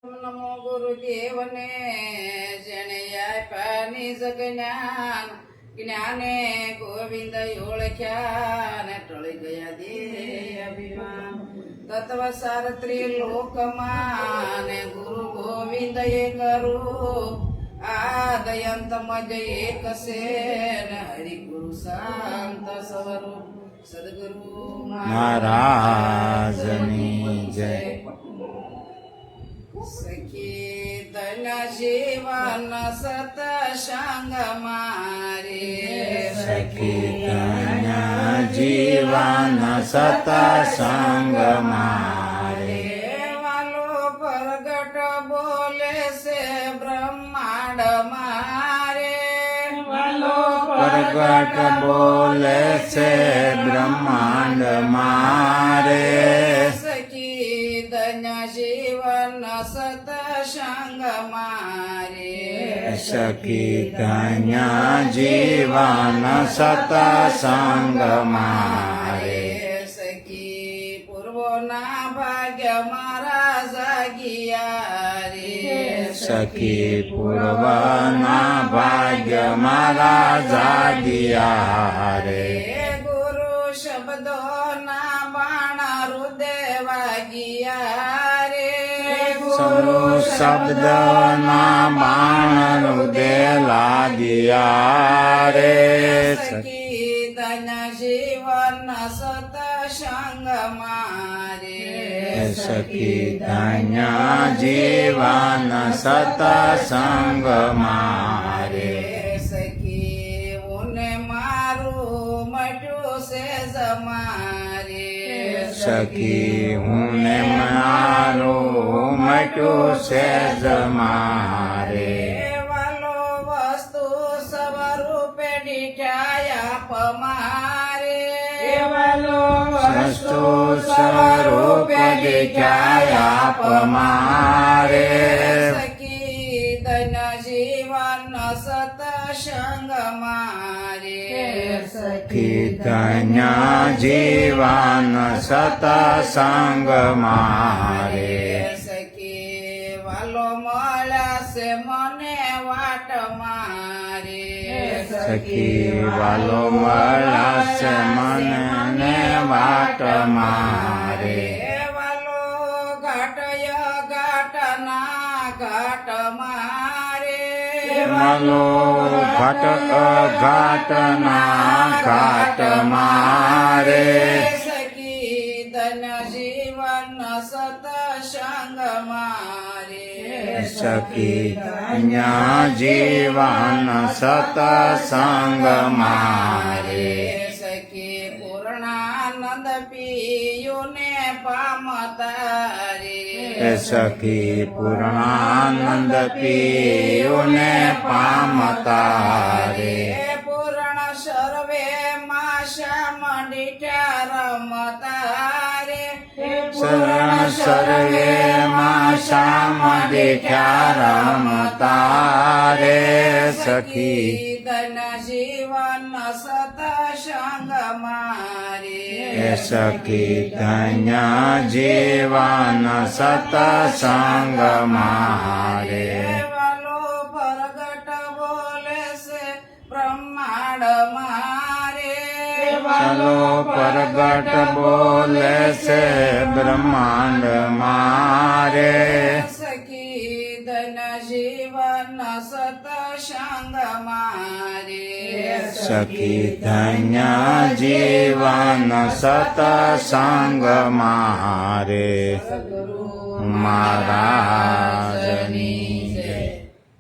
નમો ગુરુદેવને જેણે આપ્યા નિજ જ્ઞાન જ્ઞાને ગોવિંદ ઓળખ્યા ને ટળી ગયા દેહ અભિમાન તત્વસાર ત્રિલોકમાં ને ગુરુ ગોવિંદ એ કરું આ દયંતમ જ એક છે ને હરિગુરુ શાંત સ્વરૂપ સદગુરુ મહારાજની જય. સખી તન જીવન સતસંગ મારે સખી તન જીવન સતસંગ મારે વાલો પ્રગટ બોલે છે બ્રહ્માંડ મારે પ્રગટ બોલે છે બ્રહ્માંડ મારે સખી તન જીવન સતસંગ મારે સખી કન્યા જીવન સતસંગ મારે સખી પૂર્વના ભાગ્ય મારા જાગિયા રે સખી પૂર્વના ભાગ્ય મારા જાગ્યા રે ગુરુ શબ્દોના બાણ હૃદય વાગિયા રે સૌ શબ્દના બાણ હૃદય લાગ્યા રે સખી તન જીવન સતસંગ મારે સખી ધન્ય જીવન સતસંગ મારે સખી ઉને મારું મટ્યું છે જમારે સખી હું ને મારું મટ્યું છે મારે વાલો વસ્તુ સ્વરૂપે દીઠાયા પમારે વસ્તુ સ્વરૂપે દેખાયા પમારે સખી ધન જીવન સતસંગ મારે સખી ધન્ય જીવન સતસંગ મારે સખી વાલો મળ્યા છે મને વાટ મારે સખી વાલો મળશે મને વાટ મારે વાલો ઘાટય ઘાટના ઘાટ મારે વાલો ઘાટ ઘાટના ઘાટ મારે સખી ધન જીવન સતસંગ મારે સખી ધન્ય જીવન સતસંગ મારે સખી પૂર્ણાનંદ પિયુને પામતા રે સખી પૂર્ણાનંદ પીયુને પામતા રે પૂર્ણ સર્વે માશા મંડિઠા રમતા રે શરણ સર્વે માં શ્યામ દેખ્યા રમતા રે સખી ધન જીવન સતસંગ મારે સખી ધન્ય જીવન સતસંગ મારે વાલો પ્રગટ બોલે છે બ્રહ્માંડ મારે ચલો પ્રગટ બોલે છે બ્રહ્માંડ મારે સખી ધન જીવન સતસંગ મારે સખી ધન્ય જીવન સતસંગ મારે ગુરુ મહારાજની